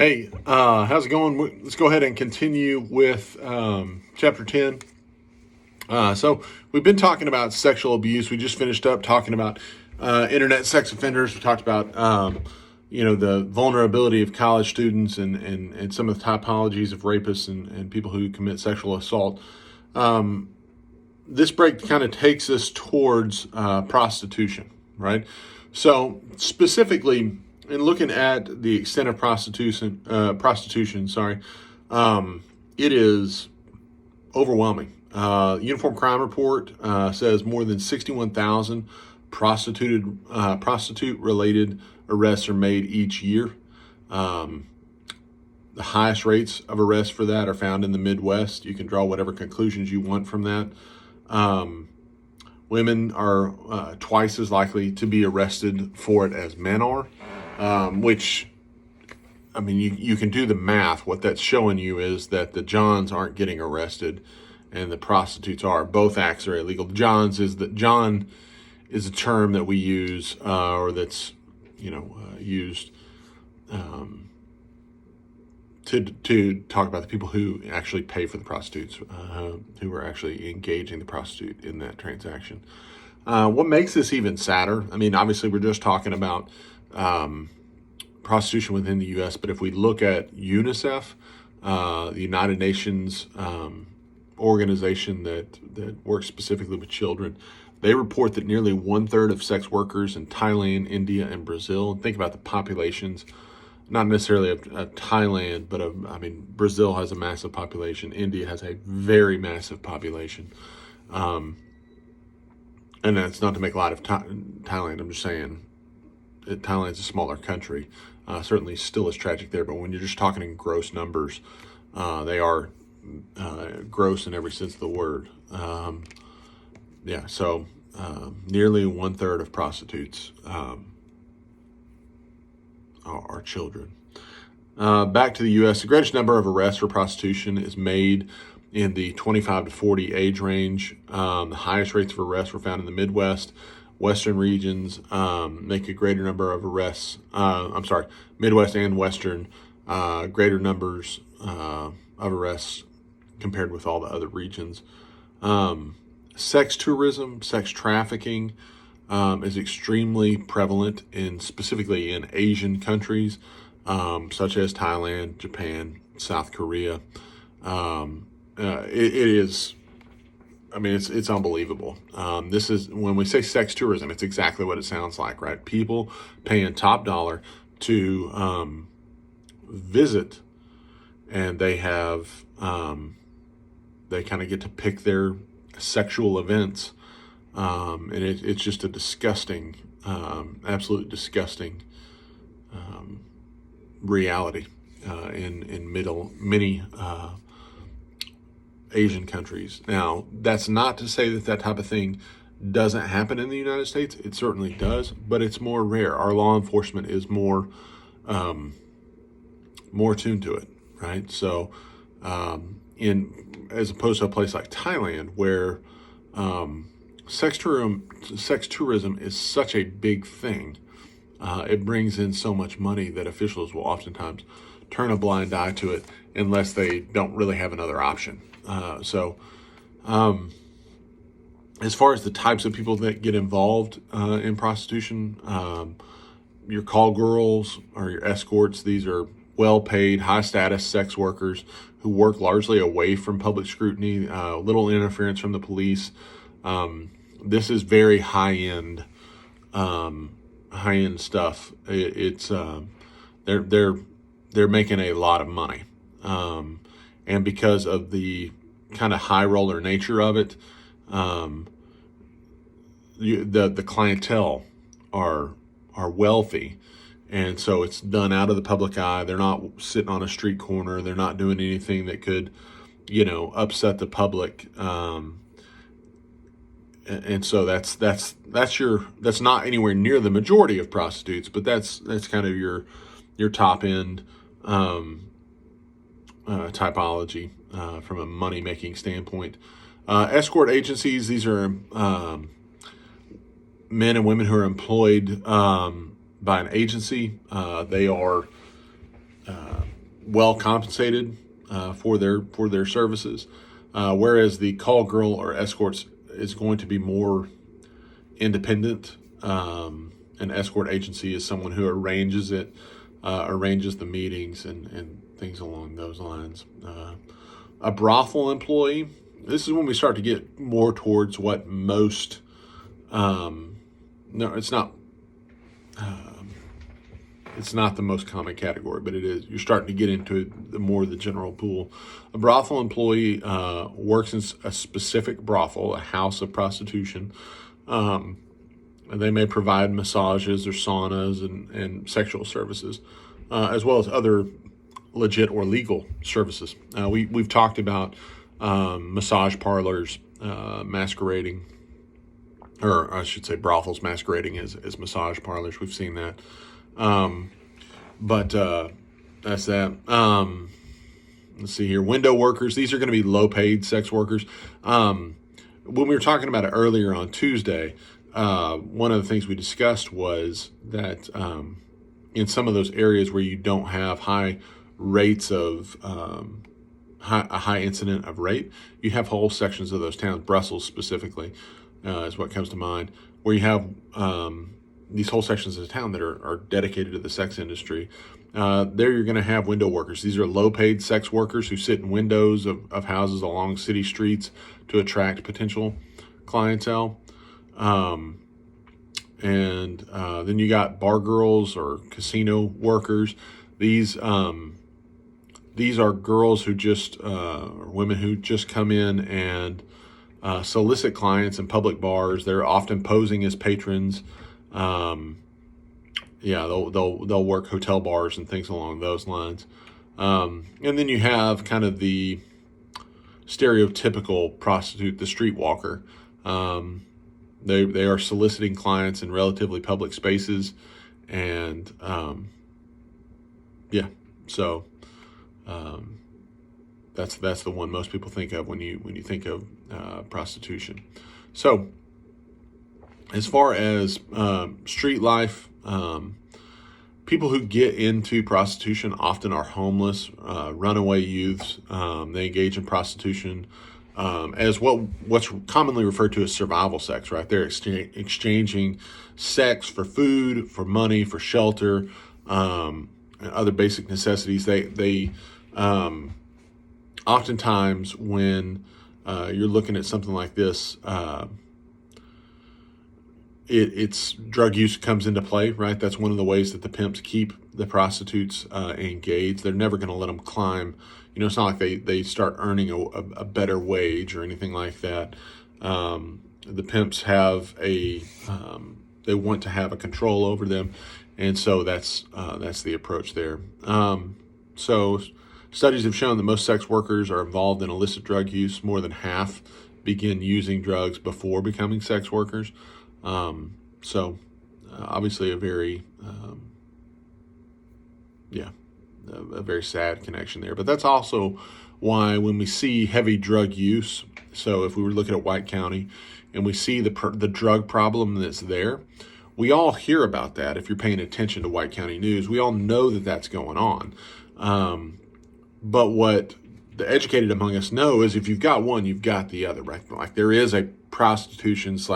Hey, how's it going? Let's go ahead and continue with chapter 10. So, we've been talking about sexual abuse. We just finished up talking about internet sex offenders. We talked about, the vulnerability of college students and some of the typologies of rapists and people who commit sexual assault. This break kind of takes us towards prostitution, right? So, specifically, in looking at the extent of prostitution, it is overwhelming. Uniform Crime Report says more than 61,000 prostitute-related arrests are made each year. The highest rates of arrests for that are found in the Midwest. You can draw whatever conclusions you want from that. Women are twice as likely to be arrested for it as men are. Which, I mean, you can do the math. What that's showing you is that the Johns aren't getting arrested and the prostitutes are. Both acts are illegal. John is a term that we use, or that's, used to talk about the people who actually pay for the prostitutes, who are actually engaging the prostitute in that transaction. What makes this even sadder, I mean, obviously we're just talking about prostitution within the U.S., but if we look at UNICEF, the United Nations organization that works specifically with children, they report that nearly 1/3 of sex workers in Thailand, India, and Brazil, think about the populations, not necessarily of Thailand, but Brazil has a massive population. India has a very massive population. And that's not to make light of Thailand. I'm just saying Thailand's a smaller country. Certainly still is tragic there, but when you're just talking in gross numbers, they are gross in every sense of the word. So nearly 1/3 of prostitutes are children. Back to the U.S., the greatest number of arrests for prostitution is made in the 25 to 40 age range. The highest rates of arrests were found in the Midwest. Western regions make a greater number of arrests. Midwest and Western, greater numbers of arrests compared with all the other regions. Sex tourism, sex trafficking is extremely prevalent specifically in Asian countries, such as Thailand, Japan, South Korea. It is, it's unbelievable. This is, when we say sex tourism, it's exactly what it sounds like, right? People paying top dollar to visit, and they have, they kind of get to pick their sexual events. And it's just a disgusting, absolute disgusting reality in many Asian countries. Now, that's not to say that type of thing doesn't happen in the United States. It certainly does, but it's more rare. Our law enforcement is more tuned to it, right? So, as opposed to a place like Thailand, where sex tourism is such a big thing, it brings in so much money that officials will oftentimes turn a blind eye to it unless they don't really have another option. As far as the types of people that get involved in prostitution, your call girls or your escorts, these are well-paid, high-status sex workers who work largely away from public scrutiny, little interference from the police. This is very high-end stuff. They're making a lot of money, and because of the kind of high roller nature of it, the clientele are wealthy, and so it's done out of the public eye. They're not sitting on a street corner. They're not doing anything that could, upset the public. And so that's not anywhere near the majority of prostitutes, but that's kind of your top end typology from a money making standpoint. Escort agencies, these are men and women who are employed by an agency. They are well compensated for their services, whereas the call girl or escorts is going to be more independent. An escort agency is someone who arranges it, arranges the meetings and things along those lines. A brothel employee. This is when we start to get more towards what most. No, it's not. It's not the most common category, but it is. You're starting to get into the general pool. A brothel employee works in a specific brothel, a house of prostitution. And they may provide massages or saunas and sexual services, as well as other legit or legal services. We've talked about massage parlors masquerading, or I should say brothels masquerading as massage parlors. We've seen that. But that's that. Let's see here. Window workers. These are going to be low-paid sex workers. When we were talking about it earlier on Tuesday, one of the things we discussed was that in some of those areas where you don't have high rates of a high incident of rape, you have whole sections of those towns, Brussels specifically, is what comes to mind, where you have these whole sections of the town that are dedicated to the sex industry. There you're going to have window workers. These are low-paid sex workers who sit in windows of houses along city streets to attract potential clientele. Then you got bar girls or casino workers. These are girls who or women who just come in and solicit clients in public bars. They're often posing as patrons. They'll work hotel bars and things along those lines. And then you have kind of the stereotypical prostitute, the streetwalker. They are soliciting clients in relatively public spaces, and that's the one most people think of when you think of prostitution. So, as far as street life, people who get into prostitution often are homeless, runaway youths. They engage in prostitution as what's commonly referred to as survival sex, right? They're exchanging sex for food, for money, for shelter, and other basic necessities. They oftentimes, when you're looking at something like this, it's drug use comes into play, right? That's one of the ways that the pimps keep the prostitutes engaged. They're never going to let them climb. It's not like they start earning a better wage or anything like that. The pimps have they want to have a control over them, and so that's the approach there. So studies have shown that most sex workers are involved in illicit drug use. More than half begin using drugs before becoming sex workers. Obviously a very, a very sad connection there. But that's also why when we see heavy drug use, so if we were looking at White County and we see the drug problem that's there, we all hear about that. If you're paying attention to White County news, we all know that that's going on. But what the educated among us know is if you've got one, you've got the other, right? Like there is a prostitution /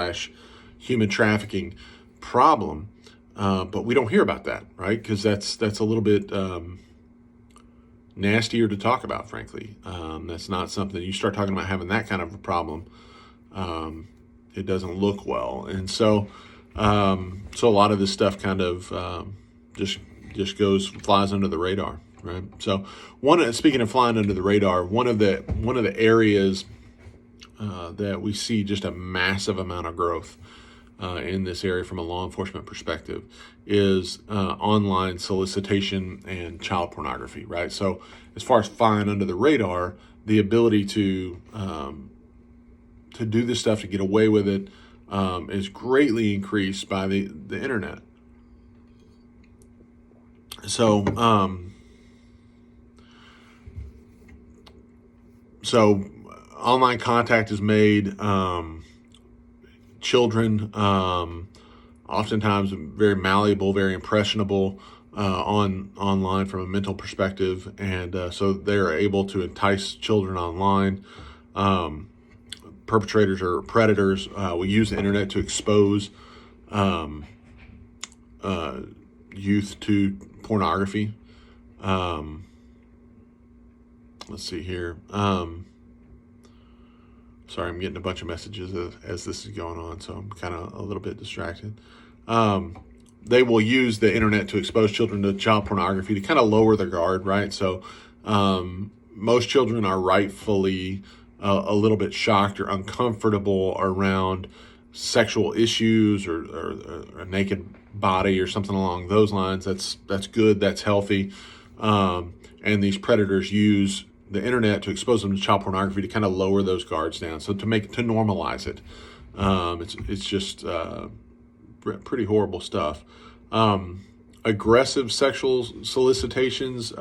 human trafficking problem, but we don't hear about that, right? Because that's a little bit nastier to talk about, frankly. That's not something you start talking about having that kind of a problem. It doesn't look well, and so a lot of this stuff kind of just flies under the radar, right? So speaking of flying under the radar, one of the areas that we see just a massive amount of growth in this area from a law enforcement perspective is online solicitation and child pornography, right? So as far as flying under the radar, the ability to do this stuff, to get away with it, is greatly increased by the internet. So online contact is made. Children, oftentimes very malleable, very impressionable, online from a mental perspective, and so they're able to entice children online. Perpetrators or predators will use the internet to expose um, youth to pornography. Um, let's see here. Sorry, I'm getting a bunch of messages as this is going on, so I'm kind of a little bit distracted. They will use the internet to expose children to child pornography to kind of lower their guard, right? So most children are rightfully a little bit shocked or uncomfortable around sexual issues or a naked body or something along those lines. That's good. That's healthy. And these predators use the internet to expose them to child pornography to kind of lower those guards down. So to normalize it. It's just pretty horrible stuff. Aggressive sexual solicitations.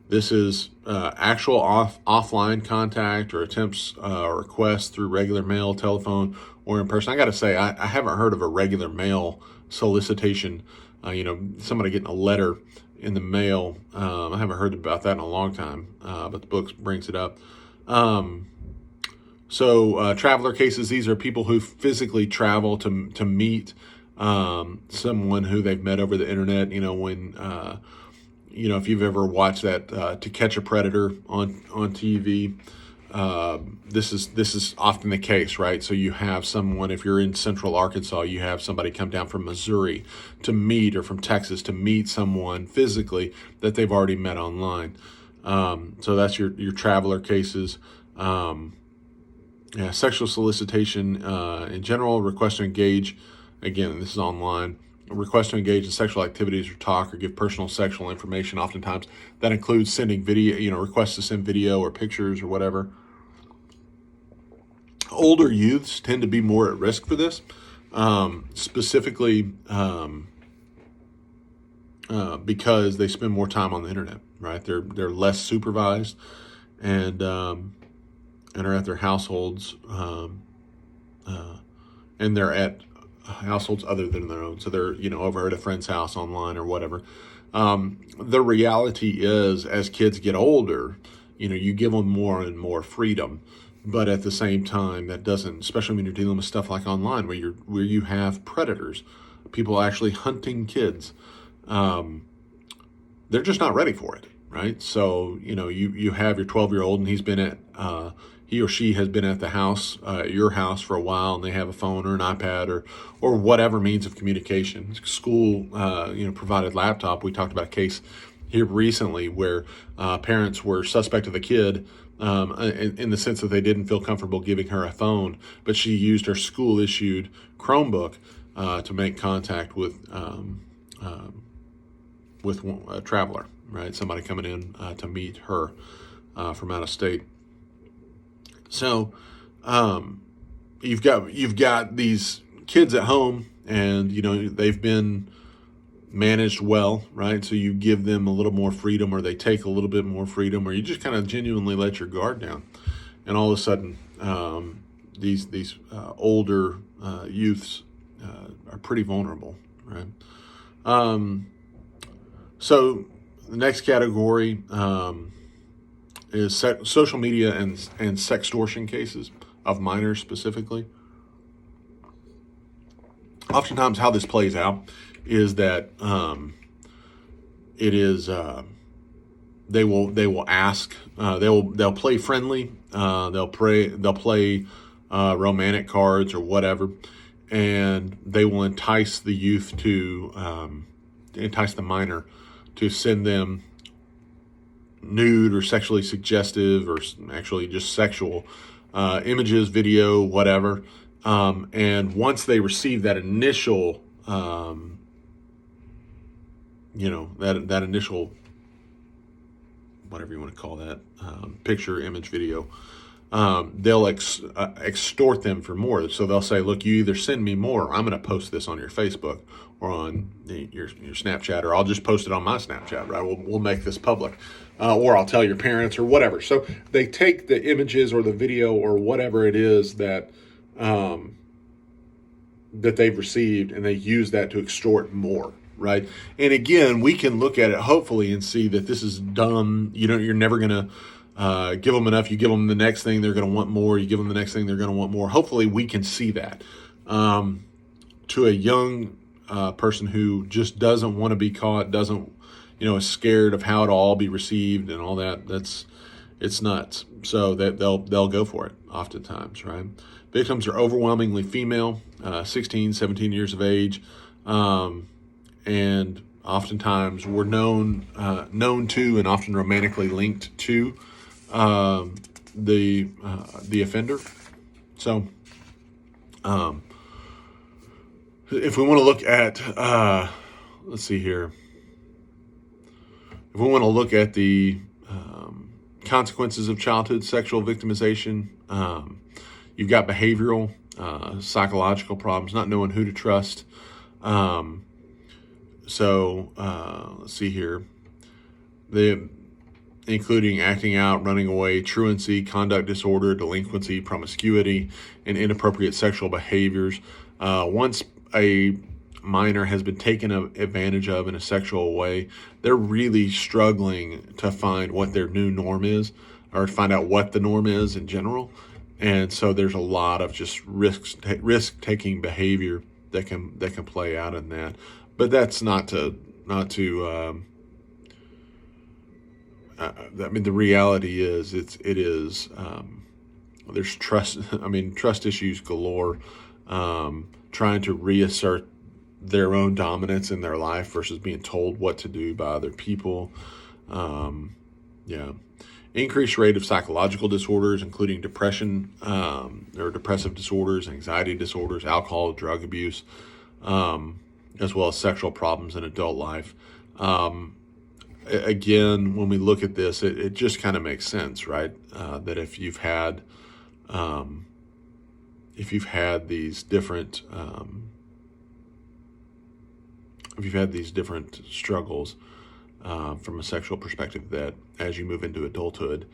This is actual offline contact or attempts or requests through regular mail, telephone, or in person. I got to say, I haven't heard of a regular mail solicitation. Somebody getting a letter in the mail. I haven't heard about that in a long time, but the book brings it up. So traveler cases, these are people who physically travel to meet someone who they've met over the internet. If you've ever watched that To Catch a Predator on TV, this is often the case, right? So you have someone, if you're in central Arkansas, you have somebody come down from Missouri to meet, or from Texas to meet someone physically that they've already met online. So that's your traveler cases. Sexual solicitation in general, request to engage. Again, this is online. A request to engage in sexual activities or talk or give personal sexual information. Oftentimes, that includes sending video. Requests to send video or pictures or whatever. Older youths tend to be more at risk for this, specifically because they spend more time on the internet. Right? They're less supervised and are at their households, and they're at households other than their own. So they're, over at a friend's house online or whatever. The reality is, as kids get older, you give them more and more freedom. But at the same time, that doesn't, especially when you're dealing with stuff like online, where you have predators, people actually hunting kids. They're just not ready for it, right? So, you have your 12-year-old and he or she has been at the house, your house, for a while, and they have a phone or an iPad or whatever means of communication. School, provided laptop. We talked about a case here recently where parents were suspect of the kid in the sense that they didn't feel comfortable giving her a phone, but she used her school-issued Chromebook to make contact with a traveler, right? Somebody coming in to meet her from out of state. So, you've got these kids at home, and they've been managed well, right? So you give them a little more freedom, or they take a little bit more freedom, or you just kind of genuinely let your guard down, and all of a sudden, these older youths are pretty vulnerable, right? So the next category is social media and sextortion cases of minors specifically. Oftentimes, how this plays out is that it is they will ask, they'll play friendly, they'll play romantic cards or whatever, and they will entice the youth entice the minor to send them nude or sexually suggestive, or actually just sexual images, video, whatever. And once they receive that initial, that initial, whatever you want to call that, picture, image, video, they'll extort them for more. So they'll say, look, you either send me more, or I'm going to post this on your Facebook or on your Snapchat, or I'll just post it on my Snapchat, right? We'll make this public, or I'll tell your parents or whatever. So they take the images or the video or whatever it is that they've received, and they use that to extort more, right? And again, we can look at it hopefully and see that this is dumb. You're never going to give them enough. You give them the next thing, they're going to want more. You give them the next thing, they're going to want more. Hopefully we can see that. To a young person who just doesn't want to be caught, doesn't, is scared of how it'll all be received and all that, it's nuts. So that they'll go for it oftentimes, right? Victims are overwhelmingly female, 16, 17 years of age, and oftentimes were known to and often romantically linked to the offender. So, if we want to look at, let's see here. If we want to look at the consequences of childhood sexual victimization, you've got behavioral, psychological problems, not knowing who to trust. Let's see here. Including acting out, running away, truancy, conduct disorder, delinquency, promiscuity, and inappropriate sexual behaviors. Once a minor has been taken advantage of in a sexual way, they're really struggling to find what their new norm is, or to find out what the norm is in general. And so there's a lot of just risk-taking behavior that can play out in that. But that's not to the reality is there's trust issues galore, trying to reassert their own dominance in their life versus being told what to do by other people. Increased rate of psychological disorders, including depression, or depressive disorders, anxiety disorders, alcohol, drug abuse, as well as sexual problems in adult life. Again, when we look at this, it just kind of makes sense, right? That if you've had these different struggles from a sexual perspective, that as you move into adulthood,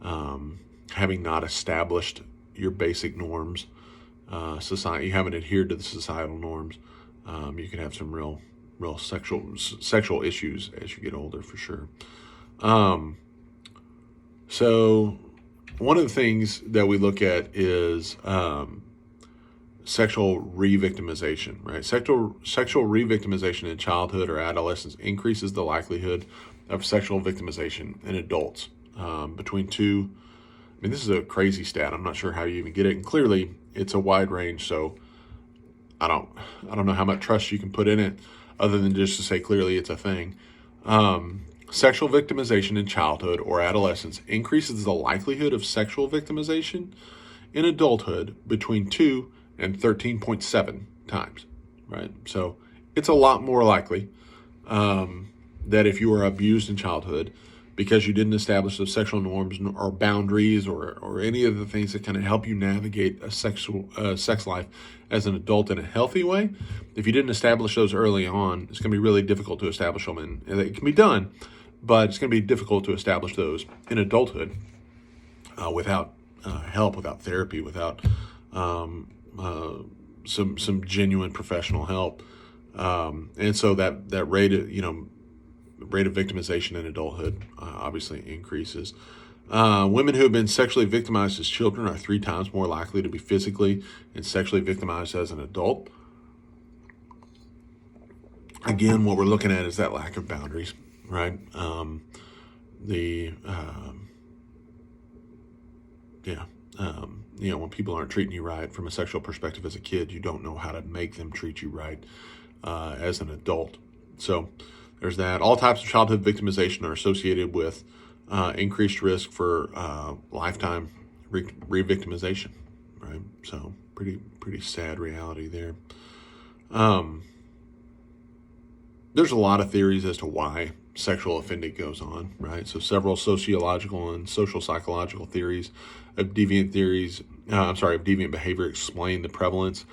having not established your basic norms, you haven't adhered to the societal norms, you can have some real sexual issues as you get older, for sure. So one of the things that we look at is sexual re-victimization, right? Sexual re-victimization in childhood or adolescence increases the likelihood of sexual victimization in adults. This is a crazy stat. I'm not sure how you even get it, and clearly it's a wide range. So I don't know how much trust you can put in it, other than just to say clearly it's a thing. Sexual victimization in childhood or adolescence increases the likelihood of sexual victimization in adulthood between 2 and 13.7 times, right? So it's a lot more likely that if you were abused in childhood because you didn't establish those sexual norms or boundaries or any of the things that kind of help you navigate a sex life as an adult in a healthy way, if you didn't establish those early on, it's going to be really difficult to establish them. And it can be done, but it's going to be difficult to establish those in adulthood without help, without therapy, without some genuine professional help. And so that rate of victimization in adulthood obviously increases. Women who have been sexually victimized as children are 3 times more likely to be physically and sexually victimized as an adult. Again, what we're looking at is that lack of boundaries, right? When people aren't treating you right from a sexual perspective as a kid, you don't know how to make them treat you right as an adult. So there's that. All types of childhood victimization are associated with increased risk for lifetime re-victimization, right? So pretty sad reality there. There's a lot of theories as to why sexual offending goes on, right? So several sociological and social psychological theories of deviant behavior explain the prevalence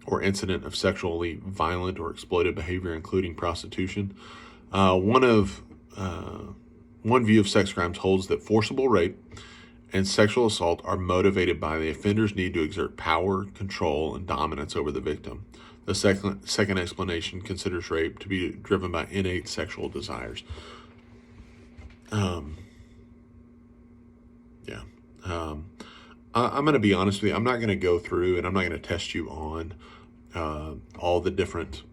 or incident of sexually violent or exploitive behavior, including prostitution. One view of sex crimes holds that forcible rape and sexual assault are motivated by the offender's need to exert power, control, and dominance over the victim. The second explanation considers rape to be driven by innate sexual desires. Um, yeah. I'm going to be honest with you. I'm not going to go through and I'm not going to test you on all the different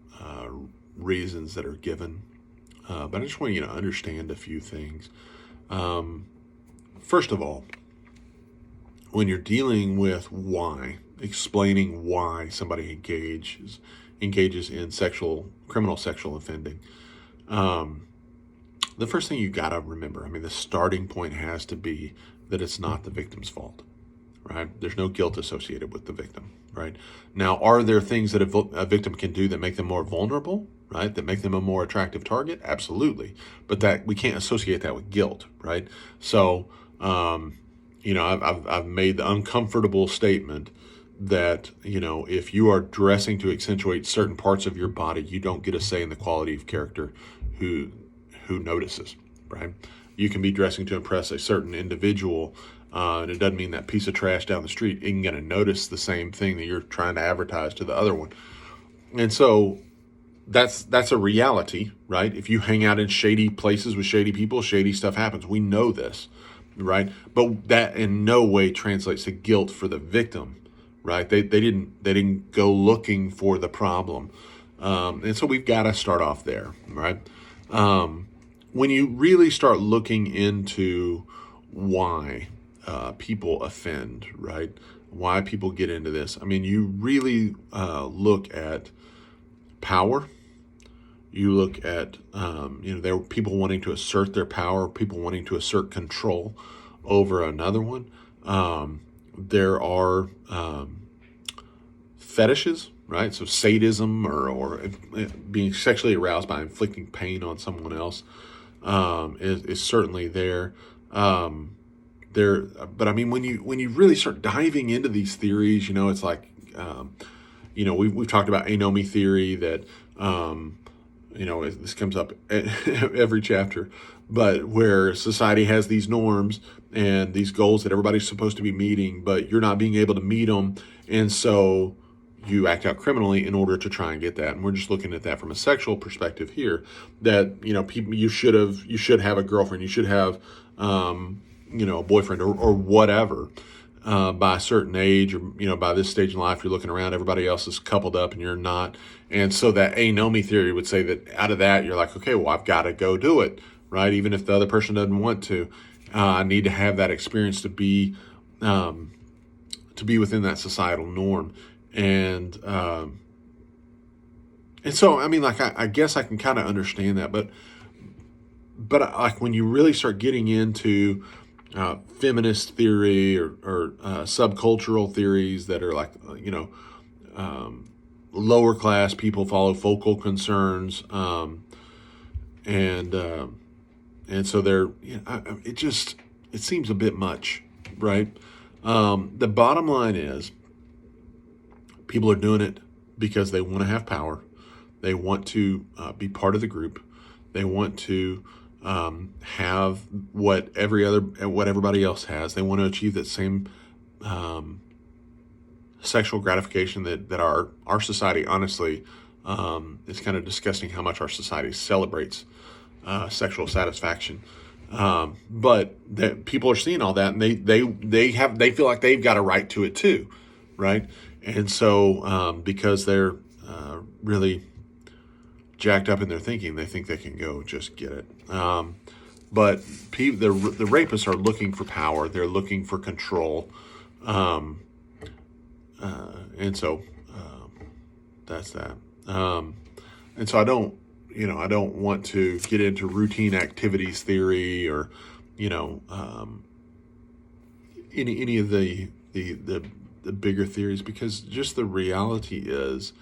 reasons that are given. But I just want you to understand a few things. First of all, when you're dealing with why, explaining why somebody engages in criminal sexual offending, the first thing you got to remember, I mean, the starting point has to be that it's not the victim's fault, right? There's no guilt associated with the victim, right? Now, are there things that a victim can do that make them more vulnerable, right? That make them a more attractive target? Absolutely. But that we can't associate that with guilt, right? So, I've made the uncomfortable statement that, if you are dressing to accentuate certain parts of your body, you don't get a say in the quality of character who notices, right? You can be dressing to impress a certain individual, and it doesn't mean that piece of trash down the street isn't going to notice the same thing that you're trying to advertise to the other one. And so that's a reality, right? If you hang out in shady places with shady people, shady stuff happens. We know this, right? But that in no way translates to guilt for the victim, right? They didn't go looking for the problem, and so we've got to start off there, right? When you really start looking into why people offend, right? Why people get into this. I mean, you really look at power. You look at, there were people wanting to assert their power, people wanting to assert control over another one. There are fetishes, right? So sadism or being sexually aroused by inflicting pain on someone else is certainly there. But I mean, when you really start diving into these theories, it's like, we've talked about anomie theory that, this comes up every chapter, but where society has these norms and these goals that everybody's supposed to be meeting, but you're not being able to meet them. And so you act out criminally in order to try and get that. And we're just looking at that from a sexual perspective here, that, people, you should have a girlfriend, you should have, a boyfriend or whatever, by a certain age, or, by this stage in life, you're looking around, everybody else is coupled up and you're not. And so that anomie theory would say that out of that, you're like, okay, well, I've got to go do it, right? Even if the other person doesn't want to, I need to have that experience to be within that societal norm. And so, I mean, like, I guess I can kind of understand that, but like when you really start getting into feminist theory or subcultural theories that are like, lower class people follow focal concerns, and so they're, it seems a bit much, right? The bottom line is, people are doing it because they want to have power. They want to be part of the group. They want to have what everybody else has. They want to achieve that same sexual gratification that our society, honestly, it's kind of disgusting how much our society celebrates sexual satisfaction. But that people are seeing all that, and they feel like they've got a right to it too, right? And so because they're really jacked up in their thinking, they think they can go just get it. But the rapists are looking for power. They're looking for control. And so that's that. And so I don't want to get into routine activities theory or, any of the bigger theories, because just the reality is,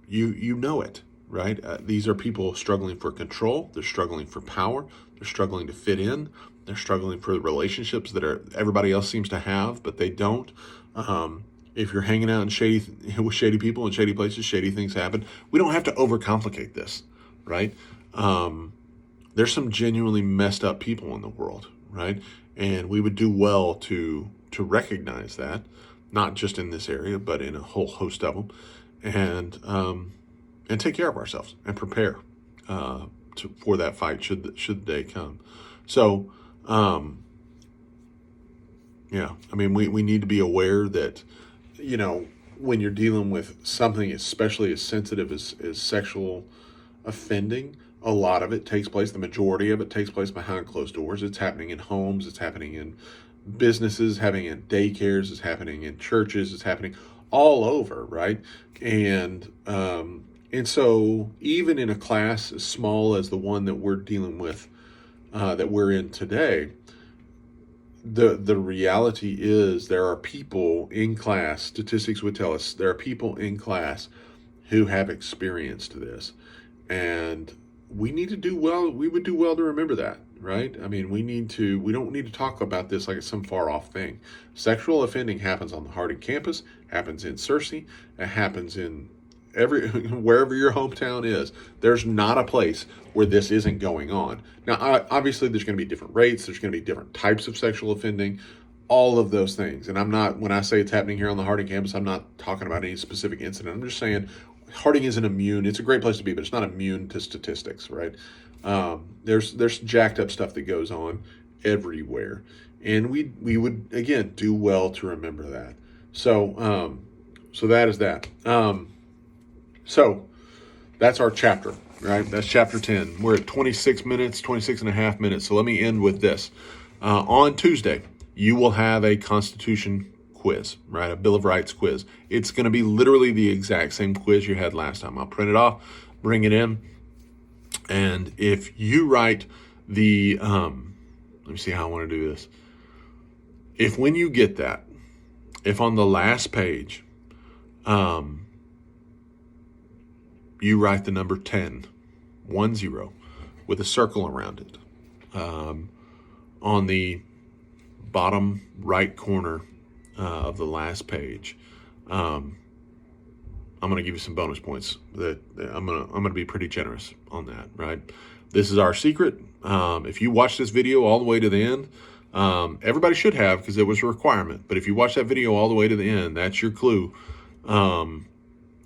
you know it, right? These are people struggling for control. They're struggling for power. They're struggling to fit in. They're struggling for the relationships that everybody else seems to have, but they don't. If you're hanging out with shady people in shady places, shady things happen. We don't have to overcomplicate this, right? There's some genuinely messed up people in the world, right? And we would do well to recognize that, not just in this area, but in a whole host of them. and take care of ourselves and prepare for that fight should the day come. So, yeah, I mean, we need to be aware that, when you're dealing with something especially as sensitive as sexual offending, a lot of it takes place, the majority of it takes place behind closed doors. It's happening in homes, it's happening in businesses, happening in daycares, it's happening in churches, it's happening all over, right? And so even in a class as small as the one that we're dealing with, that we're in today, the reality is there are people in class, statistics would tell us, there are people in class who have experienced this. And we need to do well. We would do well to remember that, right? I mean, we don't need to talk about this like it's some far off thing. Sexual offending happens on the Harding campus, happens in Searcy, it happens in wherever your hometown is. There's not a place where this isn't going on. Now, obviously, there's going to be different rates. There's going to be different types of sexual offending, all of those things. And when I say it's happening here on the Harding campus, I'm not talking about any specific incident. I'm just saying Harding isn't immune. It's a great place to be, but it's not immune to statistics, right? There's jacked up stuff that goes on everywhere, and we would again do well to remember that. So that is that. So that's our chapter, right? That's chapter 10. We're at 26 minutes, 26 and a half minutes. So let me end with this. On Tuesday, you will have a Constitution quiz, right? A Bill of Rights quiz. It's going to be literally the exact same quiz you had last time. I'll print it off, bring it in. And if you write let me see how I want to do this. If when you get that, if on the last page, you write the number 10, 10, with a circle around it. On the bottom right corner of the last page, I'm going to give you some bonus points. That I'm going to be pretty generous on that, right? This is our secret. If you watch this video all the way to the end, everybody should have, because it was a requirement. But if you watch that video all the way to the end, that's your clue.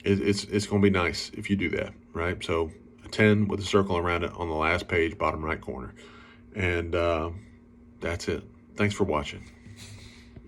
It's going to be nice if you do that, right? So a 10 with a circle around it on the last page, bottom right corner. And that's it. Thanks for watching.